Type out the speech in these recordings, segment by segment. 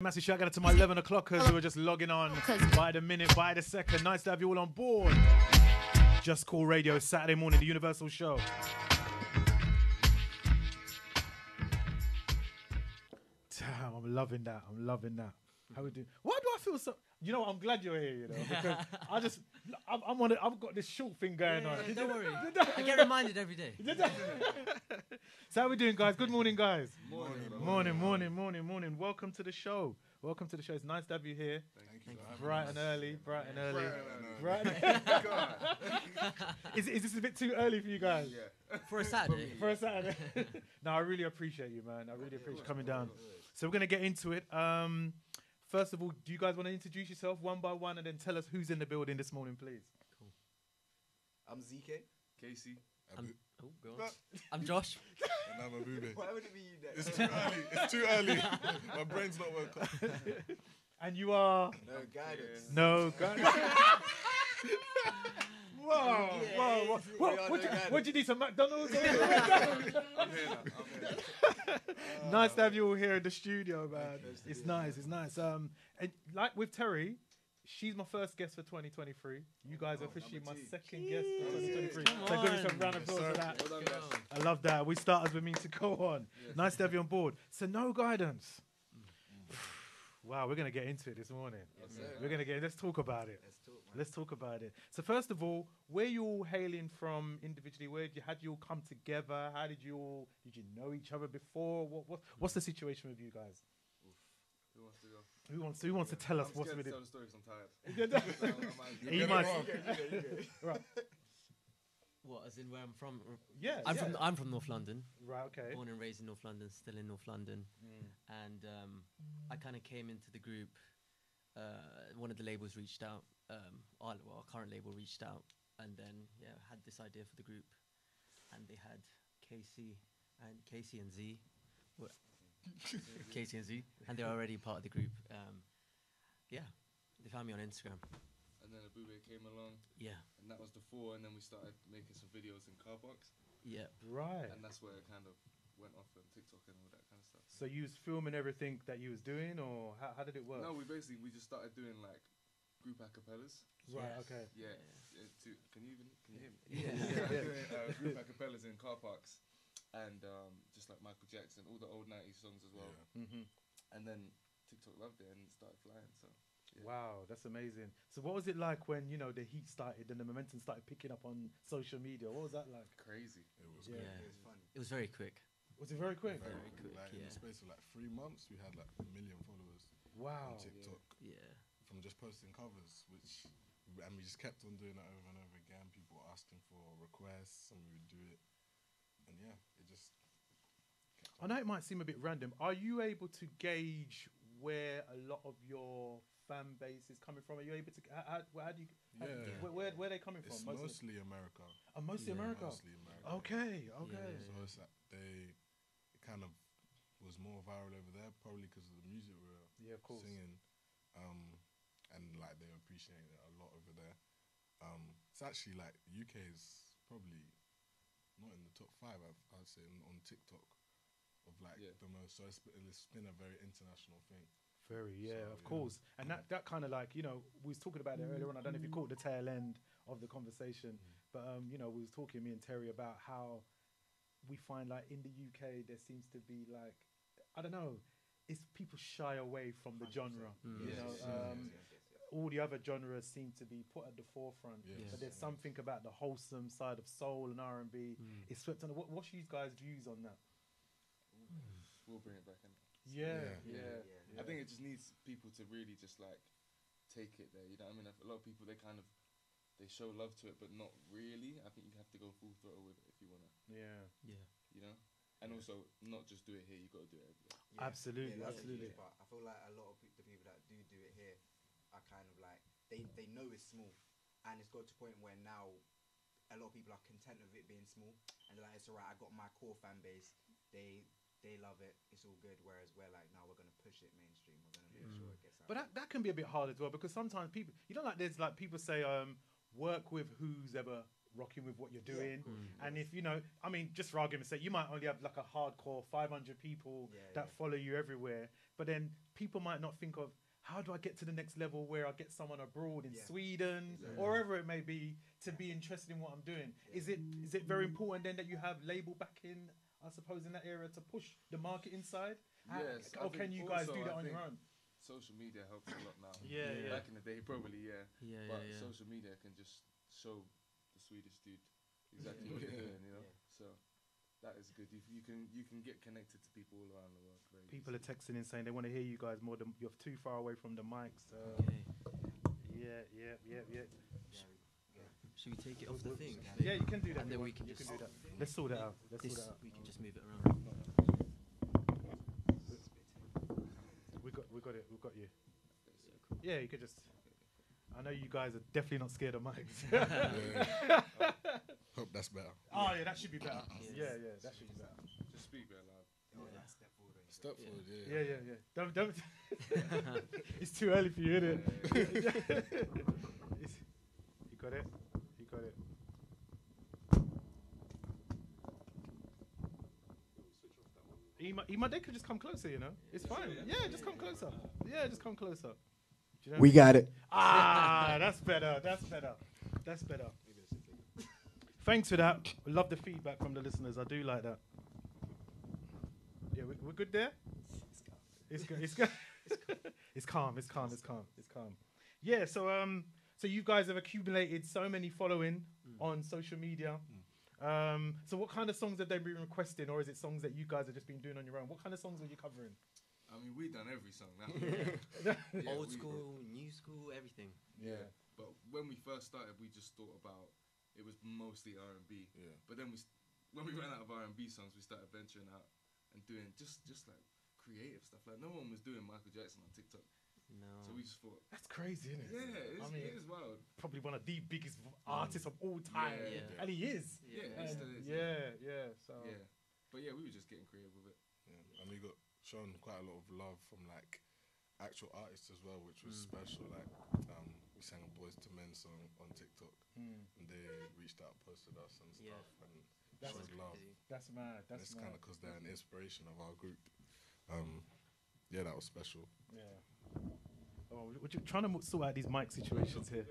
Massive shout out to my 11 o'clockers who are just logging on by the minute, by the second. Nice to have you all on board. Just Cool Radio, Saturday morning, the Universal Show. Damn, I'm loving that. I'm loving that. How we do? Why do I feel so? You know what? I'm glad you're here. You know, because I've got this short thing going on. Don't worry. I get reminded every day. So how we doing, guys? Good morning, guys. Morning. Welcome to the show. It's nice to have you here. Thank you. Bright and early. Is this a bit too early for you guys? Yeah. For a Saturday. No, I really appreciate you, man. I really appreciate you coming down. So we're going to get into it. First of all, do you guys want to introduce yourself one by one and then tell us who's in the building this morning, please? Cool. I'm ZK. Casey. Go on. I'm Josh. And I'm Abube. Why would it be you next? It's too early. My brain's not woke up. And you are? No guidance. No guidance. Whoa. What do you need, some McDonald's? I'm here now. Nice to have you all here in the studio, man. It's nice. And like with Terry, she's my first guest for 2023. You guys are officially my second guest for 2023. So give me some round of applause for that. Well done, guys. I love that. We started with me to go on. Yes. Nice to have you on board. So no guidance. Wow, we're going to get into it this morning. Let's talk about it. Let's talk about it. So first of all, where you all hailing from individually? Had you all come together? Did you know each other before? What's the situation with you guys? Who wants to go? Who wants to tell us I'm what's scared with to it? tell the story because I'm tired. You might. Right. What, as in where I'm from? Yeah. I'm from North London. Right. Okay. Born and raised in North London, still in North London. And I kind of came into the group. One of the labels reached out. Our current label reached out, and then had this idea for the group, and they had Casey and Z. Casey and Z, and they're already part of the group. They found me on Instagram. And then Abube came along. Yeah. And that was the 4, and then we started making some videos in car parks. Yeah. Right. And that's where it kind of went off on TikTok and all that kind of stuff. So you was filming everything that you was doing, or how did it work? No, we just started doing like group acapellas. Right. Yes. Okay. Yeah. Can you hear me? Yeah. Group acapellas in car parks, and just like Michael Jackson, all the old '90s songs as well. Yeah. Mm-hmm. And then TikTok loved it and it started flying. So. Yeah. Wow, that's amazing. So what was it like when, the heat started and the momentum started picking up on social media? What was that like? Crazy. It was Yeah. great. It was fun. It was very quick. Was it very quick? Very quick, Like in the space of like 3 months, we had like 1 million followers Wow. on TikTok Yeah. from just posting covers, and we just kept on doing it over and over again. People were asking for requests, and we would do it, and it just. I know it might seem a bit random. Are you able to gauge where a lot of your fan base is coming from? Are you able to? How do you? Where are they coming from? It's mostly America. Mostly America. Mostly America. Okay. Yeah. So it's like it kind of was more viral over there, probably because of the music we were Of course. singing, and like they were appreciating it a lot over there. It's actually like UK is probably not in the top 5. I'd say on TikTok of like the most. So it's been a very international thing. Very, of So, course. And that kind of like, we was talking about it earlier on. I don't know if you caught the tail end of the conversation, but, we was talking, me and Terry, about how we find like in the UK, there seems to be like, I don't know, it's people shy away from the genre. All the other genres seem to be put at the forefront, but there's something about the wholesome side of soul and R&B. It's swept on. What's you guys' views on that? We'll bring it back in. Yeah. I think it just needs people to really just like take it there. You know what I mean? A lot of people, they show love to it, but not really. I think you have to go full throttle with it if you wanna. Yeah. You know, and also not just do it here. You got to do it everywhere. Yeah. Absolutely. But I feel like a lot of the people that do it here are kind of like they know it's small, and it's got to a point where now a lot of people are content with it being small, and they're like, it's alright. I got my core fan base. They love it. It's all good. Whereas we're like, no, we're gonna push it mainstream. We're gonna make sure it gets out. But that can be a bit hard as well, because sometimes people, there's like people say, work with who's ever rocking with what you're doing. And if, you know, I mean, just for argument's sake, you might only have like a hardcore 500 people that follow you everywhere. But then people might not think of, how do I get to the next level where I get someone abroad in Sweden or wherever it may be to be interested in what I'm doing? Is it very important then that you have label backing, I suppose, in that area to push the market inside? Yes. Or can you guys do that on your own? Social media helps a lot now. Yeah. Back in the day, probably, but yeah. social media can just show the Swedish dude exactly what you're doing, you know? So that is good. You can get connected to people all around the world. People are texting in saying they want to hear you guys more. You're too far away from the mics. Yeah. Should we take it off the thing? Yeah, you can do that. And then we can just do that. Let's sort it out. We can just move it around. We got it. We've got you. Yeah, you could just. I know you guys are definitely not scared of mics. Hope that's better. Oh yeah, that should be better. Yeah, that should be better. Just speak very loud. Step forward, Yeah. Don't. It's too early for you, isn't it? You got it. They could just come closer, you know. It's fine. Yeah, just come closer. Yeah, just come closer. You know We got it. That's better. Thanks for that. Love the feedback from the listeners. I do like that. Yeah, we're good there. It's good. It's calm. Yeah. So you guys have accumulated so many following on social media. So what kind of songs have they been requesting, or is it songs that you guys have just been doing on your own? What kind of songs were you covering? I mean, we've done every song now. Old school, new school, everything. Yeah. But when we first started, we just thought about it was mostly R&B. Yeah. But then when we ran out of R&B songs, we started venturing out and doing just like creative stuff. Like no one was doing Michael Jackson on TikTok. No. So we just thought that's crazy, isn't it? Yeah, it is wild. Probably one of the biggest artists of all time, and he is. Yeah, he still is. Yeah. So. Yeah, but yeah, we were just getting creative with it. Yeah, and we got shown quite a lot of love from like actual artists as well, which was special. Like we sang a Boys to Men song on TikTok, and they reached out, posted us and stuff, and showed love. That's mad. That's kind of because they're an inspiration of our group. Yeah, that was special. Yeah. Oh, we're trying to sort out these mic situations here.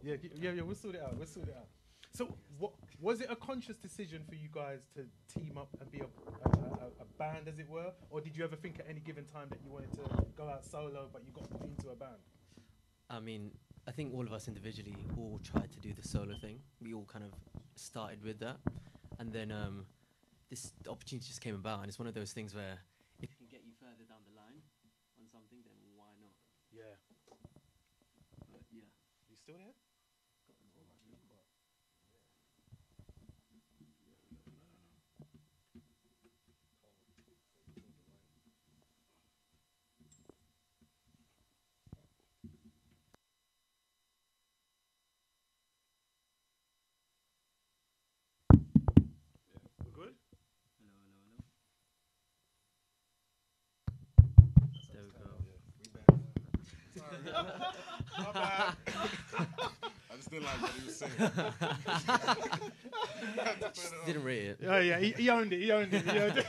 Yeah. We'll sort it out. So, what was it a conscious decision for you guys to team up and be a band, as it were, or did you ever think at any given time that you wanted to go out solo, but you got put into a band? I mean, I think all of us individually all tried to do the solo thing. We all kind of started with that, and then this opportunity just came about, and it's one of those things where if it can get you further down the line on something, then why not? Yeah. But yeah. You still there? We're good? Hello. My bad. I just didn't like what he was saying. Didn't rate it. Oh yeah, he owned it.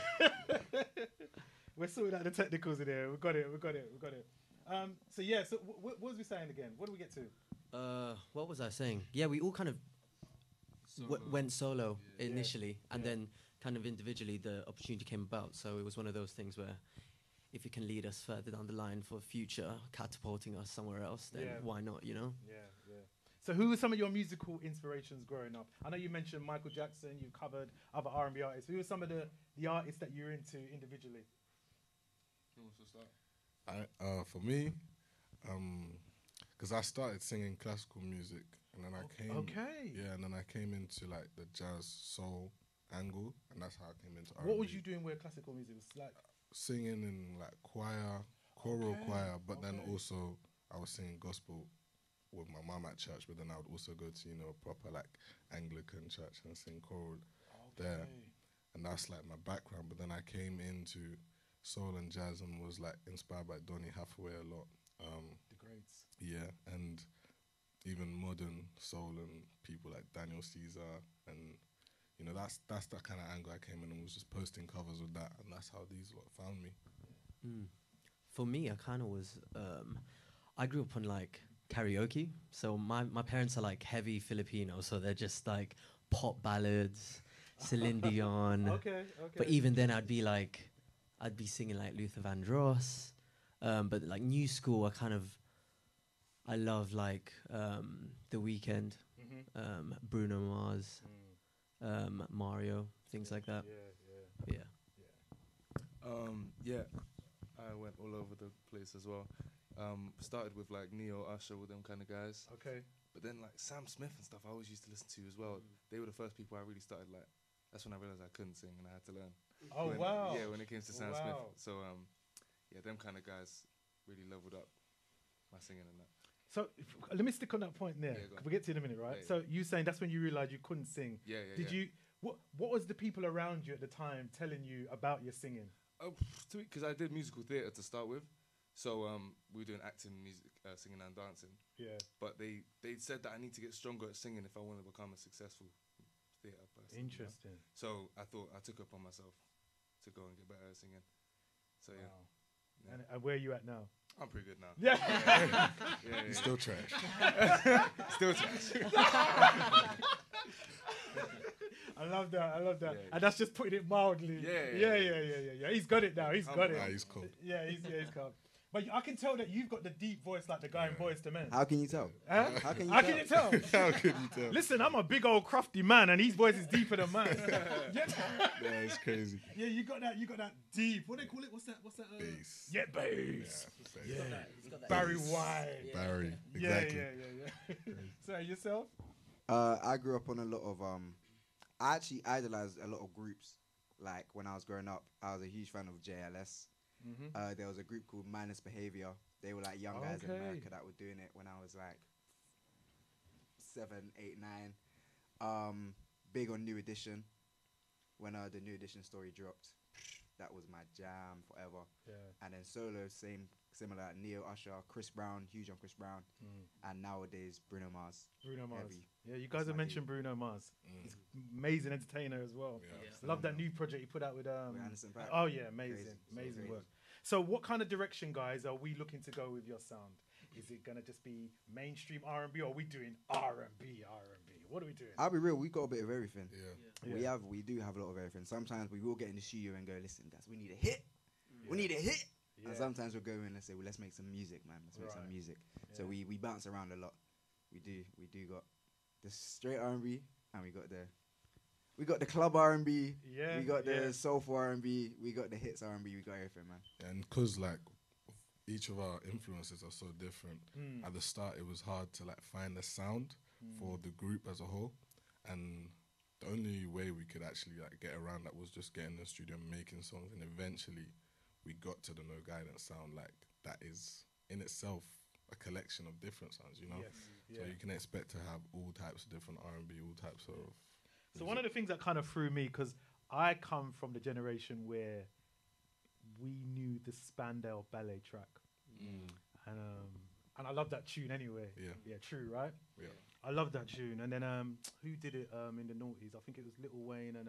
We're sorting out the technicals in there. We got it. So yeah, so what was we saying again? What did we get to? What was I saying? Yeah, we all kind of went solo initially, and then kind of individually the opportunity came about. So it was one of those things where if it can lead us further down the line for future, catapulting us somewhere else, then why not, you know? Yeah. So who were some of your musical inspirations growing up? I know you mentioned Michael Jackson, you covered other R&B artists. Who were some of the artists that you're into individually? Who wants to start? For me, because I started singing classical music, and then I came into like the jazz soul angle, and that's how I came into R&B. What was you doing with classical music? It was like singing in like choral choir, but then also I was singing gospel with my mum at church, but then I would also go to, you know, proper like Anglican church and sing choral there. And that's like my background. But then I came into soul and jazz and was like inspired by Donny Hathaway a lot. the greats. Yeah, and even modern soul and people like Daniel Caesar, and you know that's the kind of angle I came in and was just posting covers with that, and that's how these lot found me. For me, I kind of was. I grew up on like karaoke, so my parents are like heavy Filipino, so they're just like pop ballads, Celine Dion. Okay. But even then, I'd be singing like Luther Vandross. But like new school, I love like The Weeknd, Bruno Mars, Mario, things like that. Yeah, I went all over the place as well. Started with like Neo, Usher, with them kind of guys. Okay. But then like Sam Smith and stuff, I always used to listen to as well. They were the first people I really started like. That's when I realized I couldn't sing and I had to learn. Oh, wow. Yeah, when it came to Sam Smith. Wow. So yeah, them kind of guys really leveled up my singing and that. So let me stick on that point there. Yeah, go on. We'll get to it in a minute, right? Yeah, So you saying that's when you realised you couldn't sing. Yeah. Did you? What was the people around you at the time telling you about your singing? Because I did musical theatre to start with. So we were doing acting, music, singing and dancing. Yeah. But they said that I need to get stronger at singing if I want to become a successful theatre person. Interesting. You know? So I thought I took it upon myself to go and get better at singing. So yeah. And where are you at now? I'm pretty good now. Yeah. You're still trash. Still trash. I love that. Yeah. And that's just putting it mildly. Yeah. He's got it now. He's got it. He's cool. Yeah, he's calm. But I can tell that you've got the deep voice like the guy in Boys to Men. How can you tell? Huh? How can you How tell? can you tell? How could you tell? Listen, I'm a big old crafty man, and his voice is deeper than mine. Yeah, it's crazy. Yeah, you got that deep. What do they call it? What's that? Bass. Yeah, bass. Yeah, He's got that Barry Bass. White. Barry. Exactly. Yeah. So yourself? I grew up on a lot of I actually idolized a lot of groups. Like when I was growing up, I was a huge fan of JLS. There was a group called Minus Behavior. They were like young guys in America that were doing it when I was like 7, 8, 9. Big on New Edition. When the New Edition story dropped, that was my jam forever. Yeah. And then solo, similar, Neo, Usher, Chris Brown, huge on Chris Brown, and nowadays Bruno Mars. Bruno Mars. Heavy. Yeah, you guys have mentioned Bruno Mars. He's amazing entertainer as well. Yeah. Love that new project he put out with Anderson .Paak. Oh yeah, amazing Crazy. work. So what kind of direction, guys, are we looking to go with your sound? Is it gonna just be mainstream R&B, or are we doing R&B? What are we doing? I'll be real, we got a bit of everything. Yeah. We do have a lot of everything. Sometimes we will get in the studio and go, listen, guys, we need a hit. We need a hit. Yeah. And sometimes we'll go in and say, well, let's make some music, man. Let's make some music. Yeah. So we bounce around a lot. We do got the straight R&B, and we got the club R&B. Yeah. We got the soulful R&B. We got the hits R&B. We got everything, man. And because like each of our influences are so different, at the start it was hard to like find a sound for the group as a whole, and the only way we could actually like get around that was just getting in the studio and making songs, and eventually we got to the No Guidance sound. Like that is in itself a collection of different sounds, you know. Yes. So you can expect to have all types of different R&B, all types of. So one of the things that kind of threw me, because I come from the generation where we knew the Spandau Ballet track, and I love that tune anyway. Yeah, true, right? Yeah. I love that tune. And then who did it in the noughties? I think it was Lil Wayne and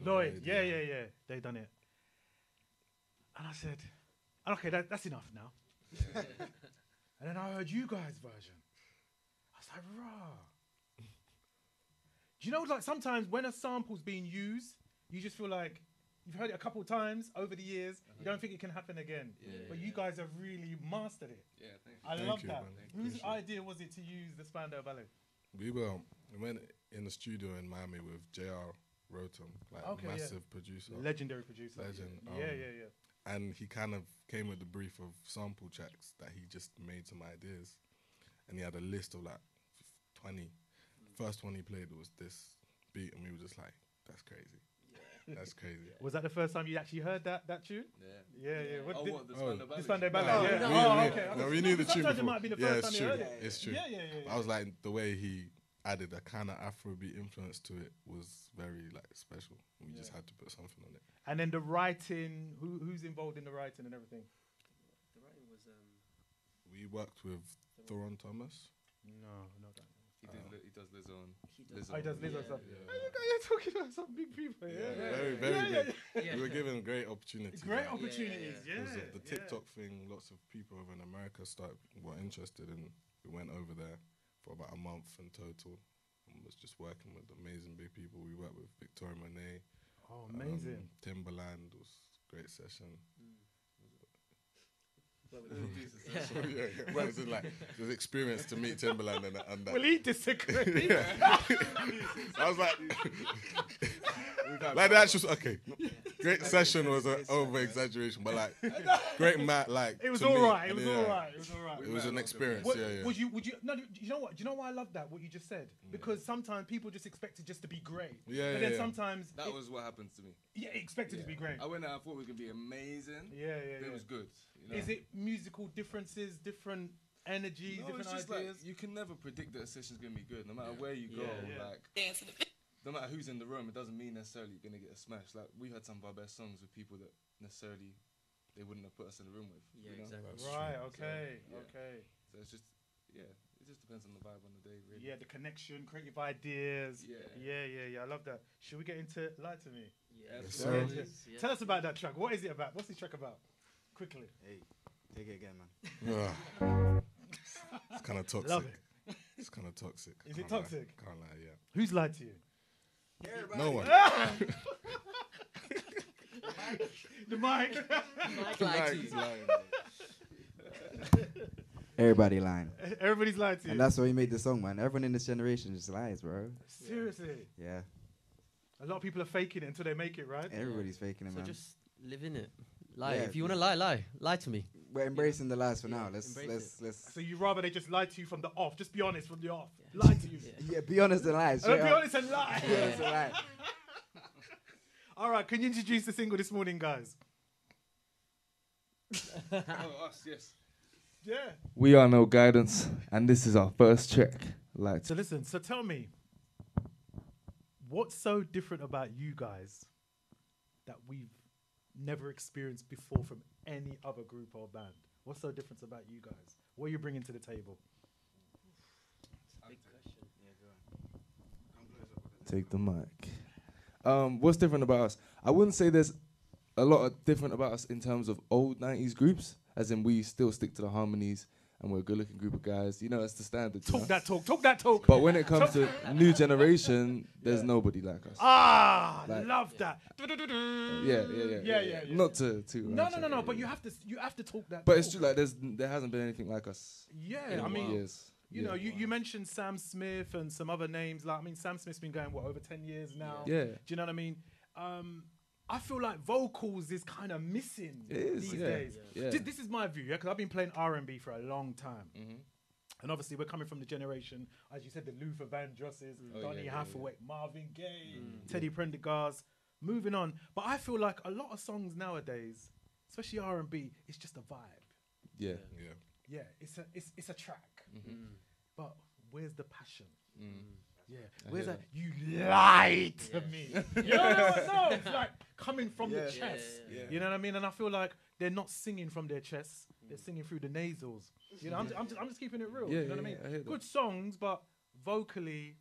Lloyd. Yeah. They done it. And I said, okay, that's enough now. And then I heard you guys' version. I was like, rah. Do you know, like sometimes when a sample's being used, you just feel like you've heard it a couple of times over the years. You don't think it can happen again. But you guys have really mastered it. Yeah, thank you. I love you, that. man. Whose idea was it to use the Spandau Ballet? We went in the studio in Miami with JR Rotom, like massive producer. Legendary producer. Legend. Yeah. And he kind of came with the brief of sample tracks that he just made some ideas. And he had a list of like 20. First one he played was this beat, and we were just like, that's crazy. That's crazy. Was that the first time you actually heard that tune? Yeah. The Spandau Ballet? No, Yeah. Okay. No, we knew the tune Sometimes before. it might be the Yeah, first it's time you true. heard it. It's true. Yeah. I was like, the way he added a kind of Afrobeat influence to it was very like special. We just had to put something on it. And then the writing, who's involved in the writing and everything? The writing was We worked with Thoron Thomas. No, no. He does Lizzo and does- Oh, he does Lizzo stuff. Yeah. You're talking about some big people. Very Yeah, big. We were given great opportunities. Great like, opportunities. Yeah. because of the TikTok thing, lots of people over in America were interested, and we went over there for about a month in total, and was just working with amazing big people. We worked with Victoria Monet. Oh, amazing. Timberland was a great session. Yeah. Well, it was like it was experience to meet Timberland and that. Will he disagree? I was like, like the actual great session was an over exaggeration, but like great Matt, like It was to all meet, right. It and was yeah, all right. It was all right. It was an experience. What, Yeah. would you? No, do you know what? Do you know why I love that? What you just said? Because sometimes people just expect it just to be great. Yeah, But yeah, then yeah. sometimes that was what happens to me. expected to be great. I went there, I thought it was gonna be amazing. Yeah. It was good. You know? Is it musical differences, different energies, No, different it's just ideas? like you can never predict that a session's gonna be good, no matter where you go. Yeah. Like, no matter who's in the room, it doesn't mean necessarily you're gonna get a smash. Like we had some of our best songs with people that necessarily they wouldn't have put us in the room with. Yeah, you know? exactly. Right. So, Okay. yeah. Okay. So it's just it just depends on the vibe on the day, really. Yeah, the connection, creative ideas. Yeah. Yeah. I love that. Should we get into Lie to Me? Yeah. Yes, We'll sir. get into it. Tell us about that track. What is it about? What's this track about? Quickly. Hey, take it again, man. It's kind of toxic. Love it. It's kind of toxic. Is it Can't lie. toxic? Can't lie. Yeah. Who's lied to you? No one. The mic. Mike lied to you. It's lying. Everybody lying. Everybody's lied to you. And that's why we made the song, man. Everyone in this generation just lies, bro. Seriously. Yeah. A lot of people are faking it until they make it, right? Everybody's faking it, So man. just live in it. Lie. Yeah. If you want to lie. Lie to me. We're embracing the lies for Yeah, now. Let's So you rather they just lie to you from the off. Just be honest from the off. Lie to you. yeah, be honest and lie. Be straight up. honest and lie. Be honest and lie. All right, can you introduce the single this morning, guys? Oh, us, yes. Yeah. We are No Guidance, and this is our first track. Like, So listen, so tell me, what's so different about you guys that we've never experienced before from any other group or band? What's so different about you guys? What are you bringing to the table? Big question. take the mic. What's different about us? I wouldn't say there's a lot of different about us in terms of old 90s groups, as in we still stick to the harmonies and we're a good-looking group of guys. You know, that's the standard. you know? Talk that talk. But when it comes to new generation, there's nobody like us. Like- Love that. Yeah. Not to No. But you have to talk that. But it's talk. true, like there hasn't been anything like us. Yeah, in I mean, years. you know, you mentioned Sam Smith and some other names. Like, I mean, Sam Smith's been going over 10 years now. Yeah. Do you know what I mean? I feel like vocals is kind of missing It is, these yeah. days. Yeah. This is my view, yeah, because I've been playing R&B for a long time. Mm-hmm. And obviously, we're coming from the generation, as you said, the Luther Vandrosses, Donny Hathaway, Marvin Gaye, Teddy Prendergast, moving on. But I feel like a lot of songs nowadays, especially R&B, it's just a vibe. Yeah. Yeah, it's a track. But where's the passion? Yeah, where's that? You lied to me. No, it's like coming from the chest. Yeah. You know what I mean? And I feel like they're not singing from their chests; they're singing through the nasals. You know, I'm just keeping it real. Yeah, you know what I mean? I hear that. Good songs, but vocally,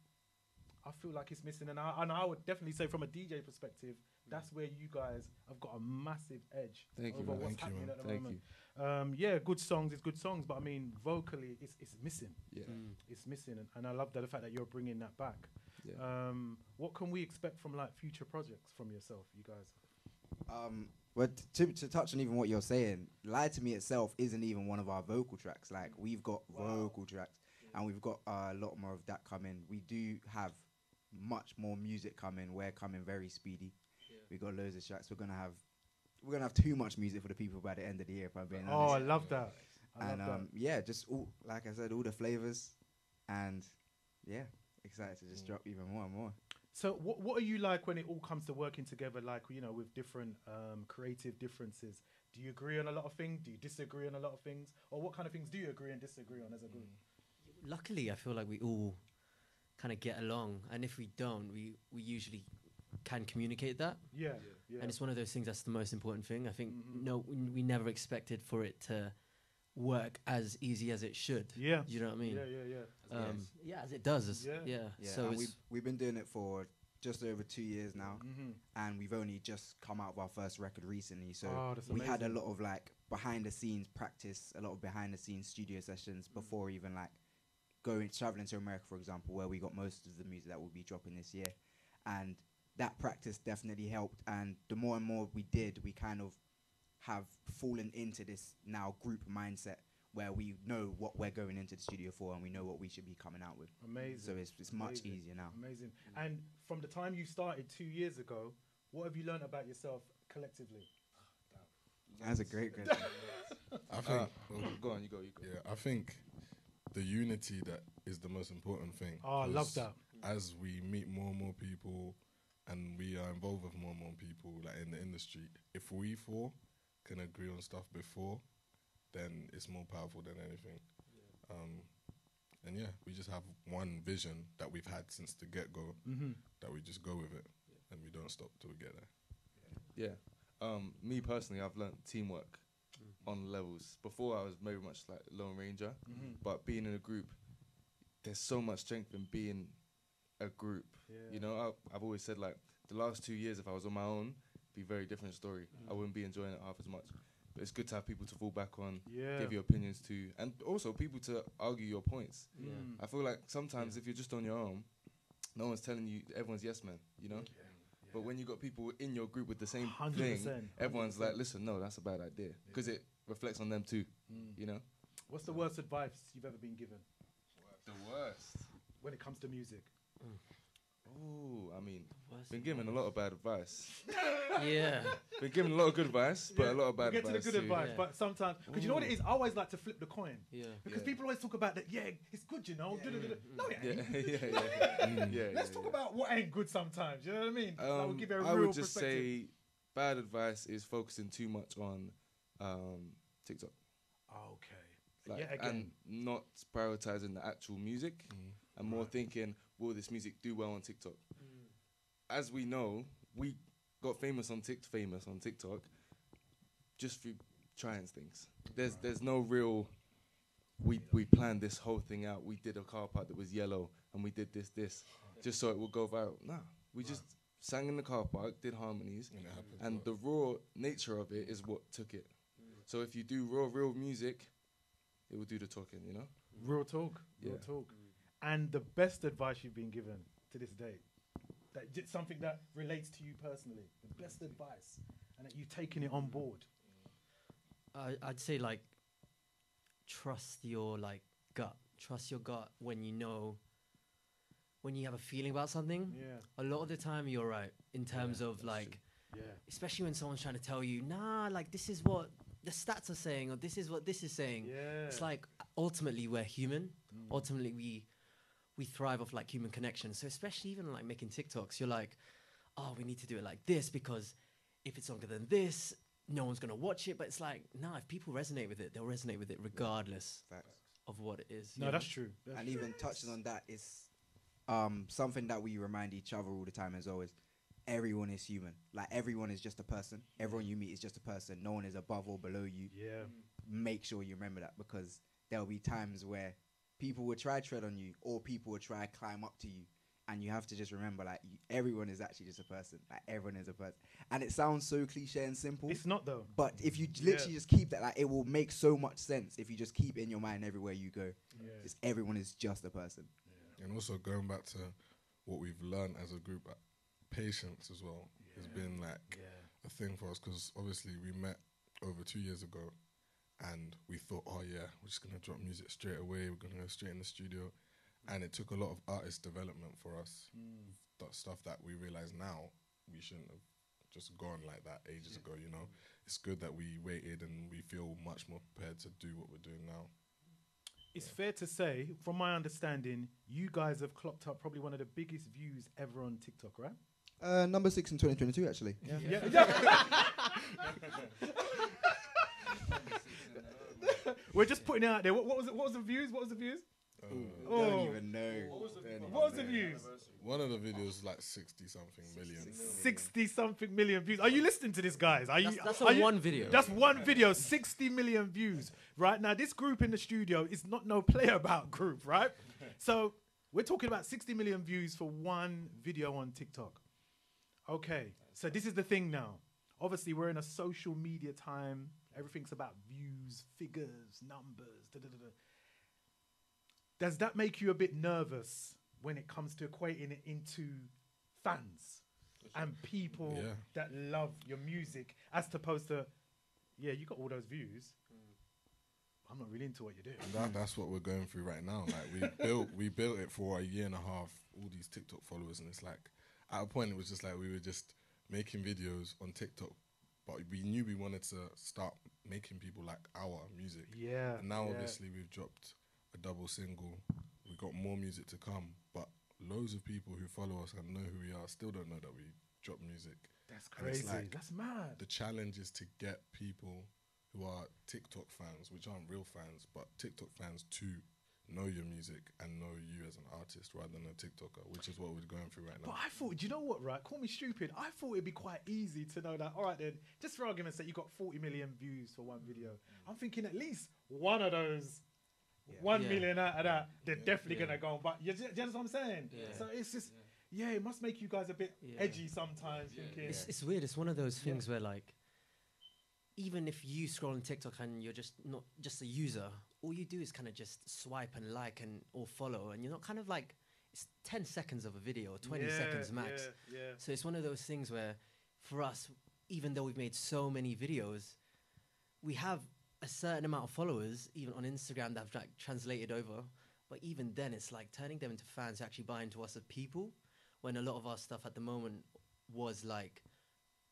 I feel like it's missing. And I would definitely say, from a DJ perspective, that's where you guys have got a massive edge Thank you, over man. what's Thank you, happening man. at the Thank moment. Yeah, good songs is good songs, but I mean, vocally, it's missing. Yeah. It's missing, and I love the fact that you're bringing that back. Yeah. What can we expect from like future projects from yourself, you guys? Well, to touch on even what you're saying, Lie to Me itself isn't even one of our vocal tracks. Like, we've got vocal tracks, and we've got a lot more of that coming. We do have much more music coming. We're coming very speedy. We got loads of tracks. We're gonna have too much music for the people by the end of the year, if I'm being honest. I love that. I love that. Yeah, just all, like I said, all the flavors, and yeah, excited to just drop even more and more. So what are you like when it all comes to working together, like, you know, with different creative differences? Do you agree on a lot of things? Do you disagree on a lot of things? Or what kind of things do you agree and disagree on as a group? Luckily, I feel like we all kind of get along, and if we don't, we usually can communicate that. Yeah. And it's one of those things that's the most important thing. I think we never expected for it to work as easy as it should. Yeah. You know what I mean? Yeah. As it does. Yeah. Yeah. Yeah, So and it's we've been doing it for just over 2 years now, Mm-hmm. and we've only just come out of our first record recently. So Oh, that's we had a amazing. lot of like behind the scenes practice, a lot of behind the scenes studio sessions before even like traveling to America, for example, where we got most of the music that we'll be dropping this year. And that practice definitely helped. And the more and more we did, we kind of have fallen into this now group mindset where we know what we're going into the studio for and we know what we should be coming out with. Amazing. So it's much Amazing. easier now. Amazing. And from the time you started 2 years ago, what have you learned about yourself collectively? That's a great question. I think. Go on, you go. Yeah, I think the unity that is the most important thing. Oh, I love 'cause that. As we meet more and more people, and we are involved with more and more people, like in the industry, if we four can agree on stuff before, then it's more powerful than anything. And yeah, we just have one vision that we've had since the get-go, that we just go with it, and we don't stop till we get there. Yeah. Me personally, I've learnt teamwork on levels. Before I was very much like Lone Ranger, but being in a group, there's so much strength in being a group. Yeah. You know, I've always said like the last 2 years, if I was on my own, be a very different story. I wouldn't be enjoying it half as much. But it's good to have people to fall back on, Yeah. give your opinions to, and also people to argue your points. Mm. I feel like sometimes if you're just on your own, no one's telling you, everyone's yes man, you know? But when you got people in your group with the same 100%, thing, everyone's 100%. like, listen, no, that's a bad idea. Because it reflects on them too, you know? What's the worst advice you've ever been given The worst. when it comes to music? Oh, I mean, worst been given a lot of bad advice. yeah. Been given a lot of good advice, but a lot of bad We'll get advice to the good too. advice, Yeah. but sometimes, because you know what it is, I always like to flip the coin. Yeah. Because Yeah. people always talk about that, yeah, it's good, you know. No, it Yeah, ain't. yeah. Let's talk about what ain't good sometimes, you know what I mean? That will give you a I real would just perspective. say bad advice is focusing too much on TikTok. Okay. Like, Yet again. and not prioritizing the actual music and more thinking, will this music do well on TikTok? As we know, we got famous on TikTok just through trying things. There's no real, we planned this whole thing out. We did a car park that was yellow and we did this, just so it would go viral. Nah, we just sang in the car park, did harmonies, And it happens. and the raw nature of it is what took it. So if you do real music, it will do the talking, you know? Real talk. Real Yeah. talk. And the best advice you've been given to this day, something that relates to you personally, the best advice, and that you've taken it on board. I'd say like trust your like gut. Trust your gut when you know, when you have a feeling about something. Yeah. A lot of the time you're right in terms of like, Yeah. especially when someone's trying to tell you, nah, like this is what the stats are saying, or this is what this is saying. Yeah. It's like ultimately we're human. Ultimately we thrive off like human connection. So especially even like making TikToks, you're like, oh, we need to do it like this because if it's longer than this, no one's gonna watch it. But it's like, nah, if people resonate with it, they'll resonate with it regardless Facts. of what it is. No, you that's know? true. That's And true. even touching on that is something that we remind each other all the time as always. Everyone is human. Like everyone is just a person. Everyone you meet is just a person. No one is above or below you. Yeah. Make sure you remember that because there'll be times where people will try tread on you or people will try climb up to you. And you have to just remember, like, everyone is actually just a person. Like, everyone is a person. And it sounds so cliche and simple. It's not though. But if you literally just keep that, like, it will make so much sense if you just keep it in your mind everywhere you go. Yeah. Just everyone is just a person. And also going back to what we've learned as a group, patience as well has been like a thing for us because obviously we met over 2 years ago and we thought, oh yeah, we're just going to drop music straight away. We're going to go straight in the studio. And it took a lot of artist development for us. Stuff that we realize now we shouldn't have just gone like that ages ago, you know. It's good that we waited and we feel much more prepared to do what we're doing now. It's fair to say, from my understanding, you guys have clocked up probably one of the biggest views ever on TikTok, right? Number 6 in 2022, actually. Yeah. We're just putting it out there. What was it? What was the views? Don't even know. What was the views? One of the videos is like 60 something million. 60 something million views. Are you listening to this, guys? That's are on you- one video. That's one video, 60 million views. Right now, this group in the studio is not no play about group, right? So we're talking about 60 million views for one video on TikTok. Okay, so this is the thing now. Obviously, we're in a social media time. Everything's about views, figures, numbers. Does that make you a bit nervous when it comes to equating it into fans and people that love your music, as opposed to, yeah, you got all those views. I'm not really into what you're doing. That's what we're going through right now. Like we built it for a year and a half, all these TikTok followers, and it's like at a point it was just like we were just making videos on TikTok, but we knew we wanted to start making people like our music. Yeah. And now obviously we've dropped a double single. We got more music to come, but loads of people who follow us and know who we are still don't know that we drop music. That's And it's crazy. like That's mad. the challenge is to get people who are TikTok fans, which aren't real fans, but TikTok fans to know your music and know you as an artist rather than a TikToker, which is what we're going through right now. But I thought, do you know what, right? Call me stupid. I thought it'd be quite easy to know that, all right then, just for argument's sake, you got 40 million views for one video. I'm thinking at least one of those, 1 million out of that, they're definitely going to go on. But you understand what I'm saying? Yeah. So it's just, it must make you guys a bit edgy sometimes. Thinking, It's weird. It's one of those things where, like, even if you scroll on TikTok and you're just not just a user, all you do is kind of just swipe and like and or follow, and you're not kind of like, it's 10 seconds of a video or 20 seconds max. So it's one of those things where, for us, even though we've made so many videos, we have a certain amount of followers, even on Instagram, that have like translated over. But even then, it's like turning them into fans who actually buy into us as people, when a lot of our stuff at the moment was like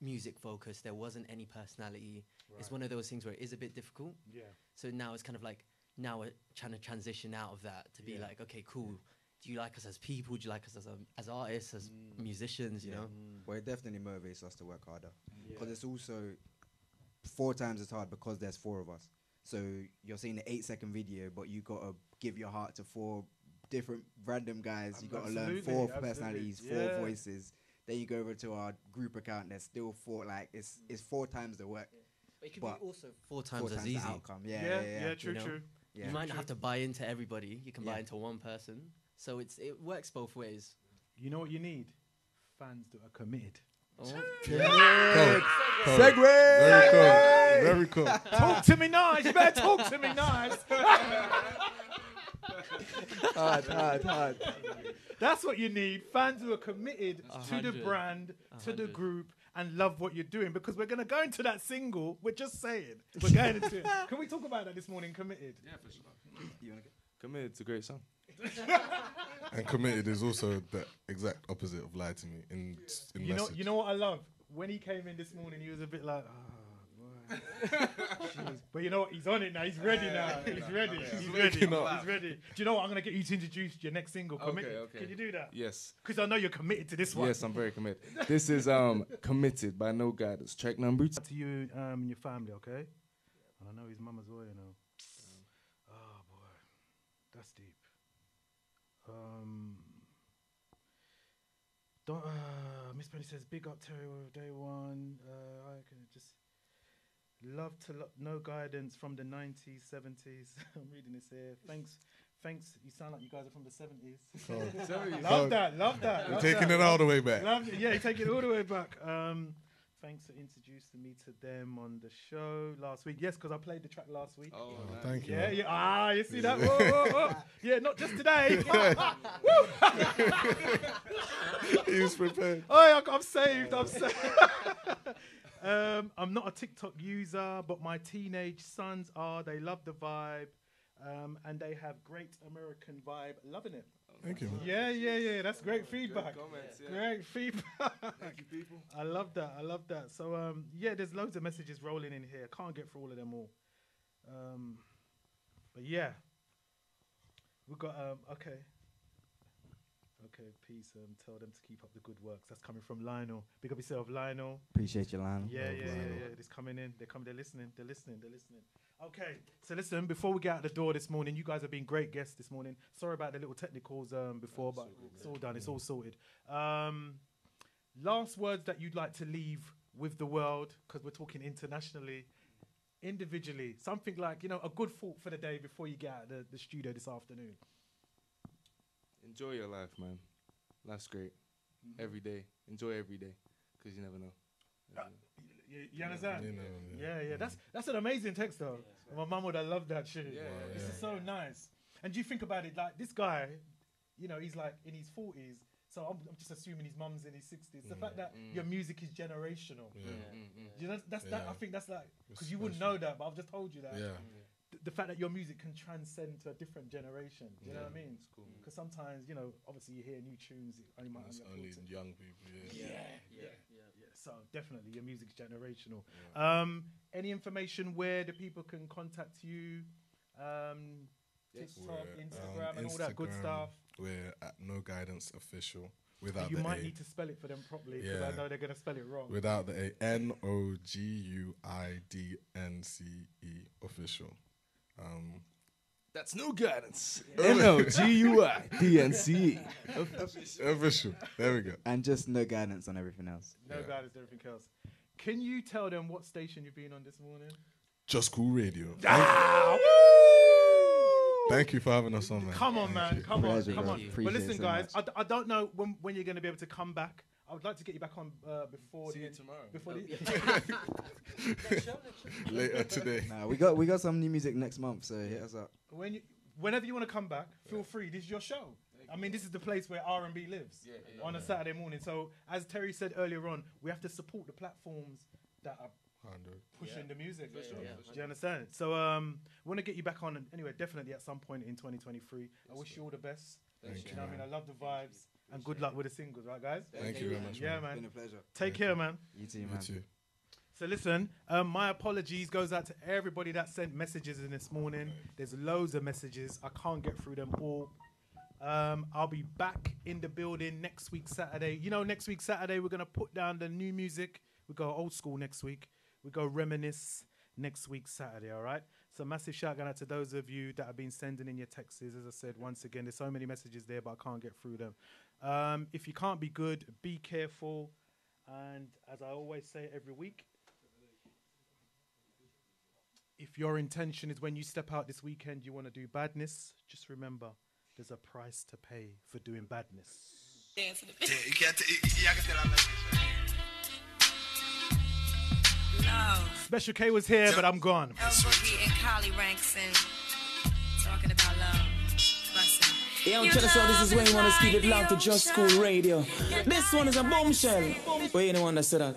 music focused. There wasn't any personality. Right. It's one of those things where it is a bit difficult. Yeah. So now it's kind of like, now we're trying to transition out of that to be like, okay, cool. Do you like us as people? Do you like us as artists, as musicians, you know? Well, it definitely motivates us to work harder. Because it's also 4 times as hard because there's 4 of us. So you're seeing an 8-second video, but you got to give your heart to 4 different random guys. You got to learn 4 personalities, 4 voices. Then you go over to our group account. There's still 4. Like it's 4 times the work. But it could be also 4 times as easy. The outcome. True. You might not have to buy into everybody. You can buy into one person. So it works both ways. You know what you need? Fans that are committed. Segue. Very cool. Talk to me nice. You better talk to me nice. hard. That's what you need. Fans who are committed to the brand, to the group, and love what you're doing. Because we're going to go into that single. We're just saying. We're going into it. Can we talk about that this morning? Committed. Yeah, for sure. Committed. It's a great song. And committed is also the exact opposite of lie to me. In message. You know what I love? When he came in this morning, he was a bit like, boy. Jeez. But you know what? He's on it now. He's ready now. He's ready. He's ready. He's ready. Do you know what? I'm going to get you to introduce your next single, Committed. Okay. Can you do that? Yes. Because I know you're committed to this one. Yes, I'm very committed. This is Committed by No Guidance. Track number 2. To you and your family, okay? And I know his mum as well, you know. Oh, boy. That's deep. Miss Penny says, big up Terry with day one. I can just love to No Guidance from the 90s, 70s. I'm reading this here. Thanks. You sound like you guys are from the 70s. Love that. You're taking it all the way back. You're taking it all the way back. Thanks for introducing me to them on the show last week. Yes, because I played the track last week. Oh, thank you. Yeah. You see that? Whoa. Yeah, not just today. He was prepared. Oh, I'm saved. I'm not a TikTok user, but my teenage sons are. They love the vibe, and they have great American vibe. Loving it. Thank you. Yeah. That's great feedback. Comments, Great feedback. Thank you, people. I love that. So, there's loads of messages rolling in here. Can't get through all of them all. But yeah, we've got, okay, peace. Tell them to keep up the good works. That's coming from Lionel. Big up yourself, Lionel. Appreciate you, Lionel. Yeah. It's coming in. They're listening. Okay, so listen, before we get out the door this morning, you guys have been great guests this morning. Sorry about the little technicals before, but it's all done. It's all sorted. Last words that you'd like to leave with the world, because we're talking internationally, individually, something like, you know, a good thought for the day before you get out of the studio this afternoon. Enjoy your life, man. Life's great. Every day. Enjoy every day, because you never know. You understand? Yeah. Yeah. That's an amazing text, though. My mum would have loved that shit. This is so nice. And do you think about it, like, this guy, you know, he's like in his 40s, so I'm just assuming his mum's in his 60s. The fact that your music is generational. You know, that. I think that's like, because you wouldn't know that, but I've just told you that. The fact that your music can transcend to a different generation. You know what I mean? Because sometimes, you know, obviously you hear new tunes. It's only young people. Yeah. So definitely your music's generational. Any information where the people can contact you? TikTok, Instagram, and all that good stuff. We're at No Guidance Official. Without you the might A. need to spell it for them properly, because I know they're going to spell it wrong. Without the A. NOGUIDNCE Official. That's No Guidance. NOGUIDNCE. Official. There we go. And just no guidance on everything else. No guidance, everything else. Can you tell them what station you've been on this morning? JustCoolRadio. Thank you for having us on, man. Come on, man. Come on. But listen, so guys, I don't know when you're going to be able to come back. I would like to get you back on before See you tomorrow. Before Later today. Nah, we got some new music next month, so hit us up. Whenever you want to come back, feel free. This is your show. I mean, this is the place where R&B lives on a Saturday morning. So, as Terry said earlier on, we have to support the platforms that are pushing the music. Do you understand? So, we want to get you back on anyway, definitely at some point in 2023. I wish you all the best. Thank you, know what I mean? I love the vibes. And good luck with the singles, right, guys? Thank you very much. Yeah, man. man. It's been a pleasure. Take care, man. You too, man. You too. So listen, my apologies goes out to everybody that sent messages in this morning. There's loads of messages. I can't get through them all. I'll be back in the building next week, Saturday. You know, next week, Saturday, we're going to put down the new music. We go old school next week. We go reminisce next week, Saturday, all right? So massive shout out to those of you that have been sending in your texts. As I said, once again, there's so many messages there, but I can't get through them. If you can't be good, be careful. And as I always say every week, if your intention is when you step out this weekend, you want to do badness, just remember, there's a price to pay for doing badness. Yeah, you can't tell I'm like this, right? No. Special K was here, but I'm gone. El Boogie and Collie ranks and talking about love. Bussin'. Yo, check us out. This is when you want to keep it loud to Just Cool Radio. This one is a bombshell. Wait, anyone that said that?